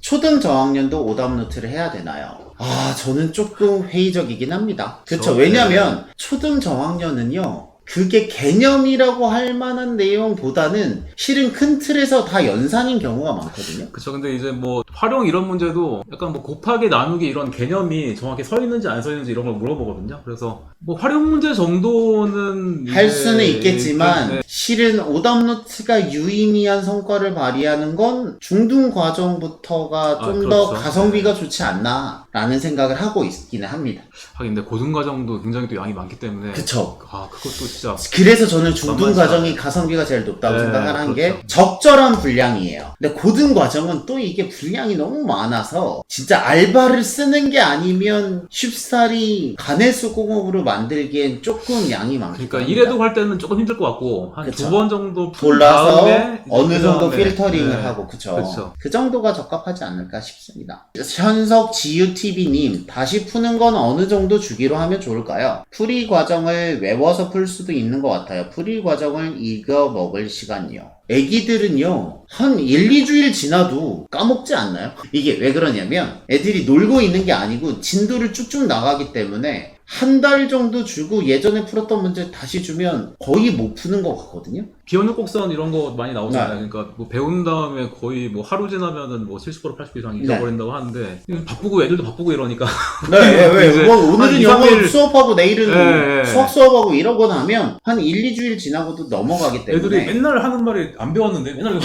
초등 저학년도 오답 노트를 해야 되나요? 저는 조금 회의적이긴 합니다. 그쵸? 왜냐면 초등 저학년은요, 그게 개념이라고 할 만한 내용보다는 실은 큰 틀에서 다 연산인 경우가 많거든요. 그쵸. 근데 이제 뭐 활용 이런 문제도 약간 뭐 곱하기 나누기 이런 개념이 정확히 서 있는지 안 서 있는지 이런 걸 물어보거든요. 그래서 뭐 활용 문제 정도는 할 수는 있겠지만 네. 실은 오답노트가 유의미한 성과를 발휘하는 건 중등 과정부터가 좀 더 그렇죠. 가성비가 좋지 않나 라는 생각을 하고 있기는 합니다. 하긴 근데 고등과정도 굉장히 또 양이 많기 때문에 그쵸. 그것도 진짜 그래서 저는 중등 만만치 과정이 않아요. 가성비가 제일 높다고 네, 생각하는 그렇죠. 게 적절한 분량이에요. 근데 고등 과정은 또 이게 분량이 너무 많아서 진짜 알바를 쓰는 게 아니면 쉽사리 가내수공업으로 만들기엔 조금 양이 많기 그러니까 때문에 일회독 할 때는 조금 힘들 것 같고 한 그쵸. 2번 정도 푼 골라서 다음에 어느 이제 정도 그다음에, 필터링을 네. 하고 그쵸. 그쵸. 그 정도가 적합하지 않을까 싶습니다. 현석 GUTV님 다시 푸는 건 어느 정도 주기로 하면 좋을까요? 풀이 과정을 외워서 풀 수도 있는 것 같아요. 풀이 과정을 읽어 먹을 시간이요. 애기들은요 한 1, 2주일 지나도 까먹지 않나요? 이게 왜 그러냐면 애들이 놀고 있는 게 아니고 진도를 쭉쭉 나가기 때문에 한 달 정도 주고 예전에 풀었던 문제 다시 주면 거의 못 푸는 것 같거든요. 기억력 곡선 이런 거 많이 나오잖아요. 네. 그러니까 뭐 배운 다음에 거의 뭐 하루 지나면은 뭐 70% 80% 이상 네. 잊어버린다고 하는데 바쁘고 애들도 바쁘고 이러니까 왜? 뭐 오늘은 한 2, 영어 3일 수업하고 내일은 네. 수학 수업하고 이러고 나면 한 1, 2주일 지나고도 넘어가기 때문에 애들이 맨날 하는 말이 안 배웠는데 맨날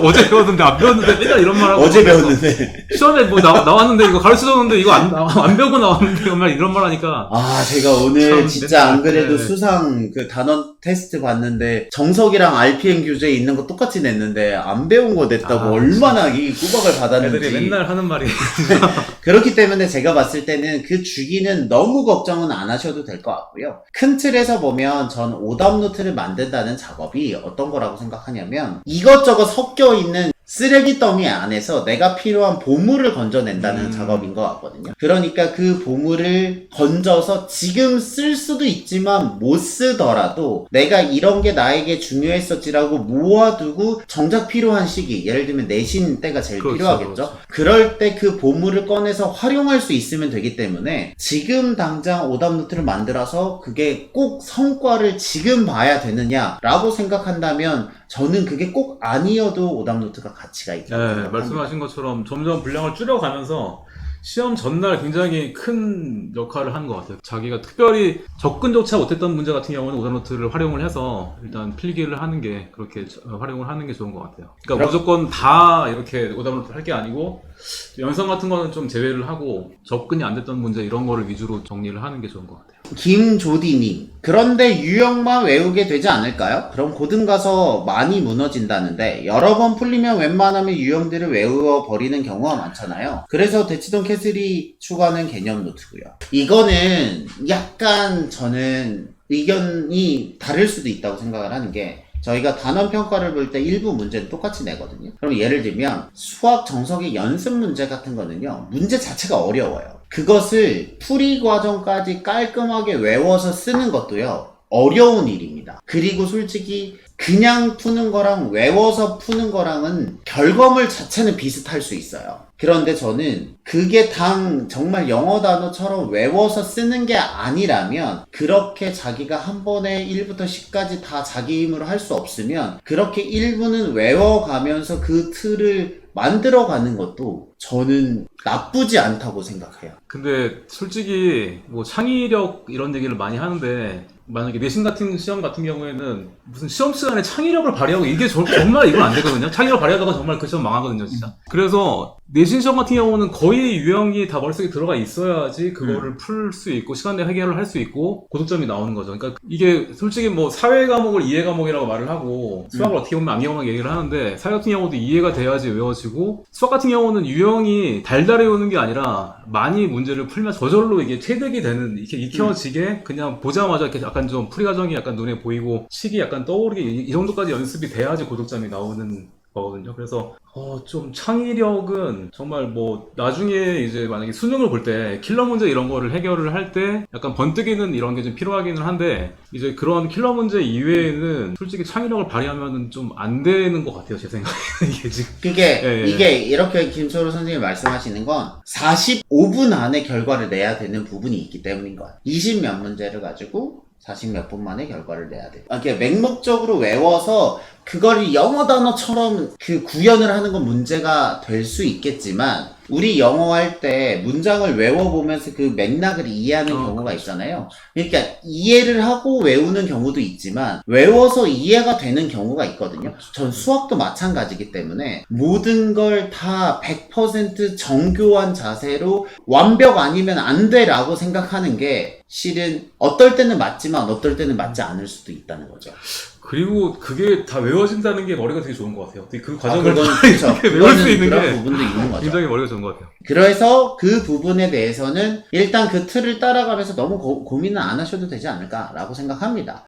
어제 배웠는데 안 배웠는데 맨날 이런 말 하고 어제 배웠는데 시험에 뭐 나왔는데 이거 가르쳐줬는데 이거 안 배우고 나왔는데 정말 이런 말 하니까 제가 오늘 참 진짜 안 그래도 네. 수상 그 단원 테스트 봤는데 정석이랑 RPM 교재에 있는 거 똑같이 냈는데 안 배운 거 냈다고 얼마나 이 구박을 받았는지 애들이 맨날 하는 말이 그렇기 때문에 제가 봤을 때는 그 주기는 너무 걱정은 안 하셔도 될 것 같고요. 큰 틀에서 보면 전 오답 노트를 만든다는 작업이 어떤 거라고 생각하냐면 이것저것 섞여 있는 쓰레기 더미 안에서 내가 필요한 보물을 건져낸다는 작업인 것 같거든요. 그러니까 그 보물을 건져서 지금 쓸 수도 있지만 못 쓰더라도 내가 이런 게 나에게 중요했었지라고 모아두고 정작 필요한 시기, 예를 들면 내신 때가 제일 그렇죠, 필요하겠죠. 그렇죠. 그럴 때 그 보물을 꺼내서 활용할 수 있으면 되기 때문에 지금 당장 오답 노트를 만들어서 그게 꼭 성과를 지금 봐야 되느냐라고 생각한다면 저는 그게 꼭 아니어도 오답 노트가 가치가 있다고 네, 생각합니다. 말씀하신 것처럼 점점 분량을 줄여가면서 시험 전날 굉장히 큰 역할을 하는 것 같아요. 자기가 특별히 접근조차 못했던 문제 같은 경우는 오답노트를 활용을 해서 일단 필기를 하는 게 그렇게 활용을 하는 게 좋은 것 같아요. 그러니까 무조건 다 이렇게 오답노트를 할 게 아니고 연상 같은 거는 좀 제외를 하고 접근이 안 됐던 문제 이런 거를 위주로 정리를 하는 게 좋은 것 같아요. 김조디님, 그런데 유형만 외우게 되지 않을까요? 그럼 고등 가서 많이 무너진다는데 여러 번 풀리면 웬만하면 유형들을 외워 버리는 경우가 많잖아요. 그래서 대치동 캐슬이 추가하는 개념 노트고요. 이거는 약간 저는 의견이 다를 수도 있다고 생각을 하는 게 저희가 단원 평가를 볼 때 일부 문제는 똑같이 내거든요. 그럼 예를 들면 수학 정석의 연습 문제 같은 거는요. 문제 자체가 어려워요. 그것을 풀이 과정까지 깔끔하게 외워서 쓰는 것도요. 어려운 일입니다. 그리고 솔직히 그냥 푸는 거랑 외워서 푸는 거랑은 결과물 자체는 비슷할 수 있어요. 그런데 저는 그게 정말 영어 단어처럼 외워서 쓰는 게 아니라면 그렇게 자기가 한 번에 1부터 10까지 다 자기 힘으로 할 수 없으면 그렇게 1부는 외워가면서 그 틀을 만들어가는 것도 저는 나쁘지 않다고 생각해요. 근데 솔직히 뭐 창의력 이런 얘기를 많이 하는데 만약에 내신 같은 시험 같은 경우에는 무슨 시험 시간에 창의력을 발휘하고 이게 정말 이건 안 되거든요. 창의력 발휘하다가 정말 그 시험 망하거든요, 진짜. 그래서 내신 시험 같은 경우는 거의 유형이 다 머릿속에 들어가 있어야지 그거를 풀 수 있고 시간 내 해결을 할 수 있고 고득점이 나오는 거죠. 그러니까 이게 솔직히 뭐 사회 과목을 이해 과목이라고 말을 하고 수학을 어떻게 보면 암기 과목 얘기를 하는데 사회 같은 경우도 이해가 돼야지 외워지고 수학 같은 경우는 유형이 달달해 오는 게 아니라 많이 문제를 풀면 저절로 이게 체득이 되는 이렇게 익혀지게 그냥 보자마자 이렇게 약간 좀 풀이 과정이 약간 눈에 보이고 식이 약간 떠오르게 이 정도까지 연습이 돼야지 고득점이 나오는 거거든요. 그래서 좀 창의력은 정말 뭐 나중에 이제 만약에 수능을 볼 때 킬러 문제 이런 거를 해결을 할 때 약간 번뜩이는 이런 게 좀 필요하기는 한데 이제 그런 킬러 문제 이외에는 솔직히 창의력을 발휘하면은 좀 안 되는 것 같아요. 제 생각에는 이게 지금. 이게 이렇게 김소로 선생님이 말씀하시는 건 45분 안에 결과를 내야 되는 부분이 있기 때문인 거예요. 20몇 문제를 가지고 40 몇 분 만에 결과를 내야 돼요. 이렇게 맹목적으로 외워서 그걸 영어 단어처럼 그 구현을 하는 건 문제가 될 수 있겠지만 우리 영어 할 때 문장을 외워보면서 그 맥락을 이해하는 경우가 있잖아요. 그러니까 이해를 하고 외우는 경우도 있지만 외워서 이해가 되는 경우가 있거든요. 전 수학도 마찬가지이기 때문에 모든 걸 다 100% 정교한 자세로 완벽 아니면 안 돼라고 생각하는 게 실은 어떨 때는 맞지만 어떨 때는 맞지 않을 수도 있다는 거죠. 그리고 그게 다 외워진다는 게 머리가 되게 좋은 것 같아요. 그 과정을 그건 이렇게 외울 수 있는 그런 게 부분도 있는 거죠. 굉장히 머리가 좋은 것 같아요. 그래서 그 부분에 대해서는 일단 그 틀을 따라가면서 너무 고민은 안 하셔도 되지 않을까라고 생각합니다.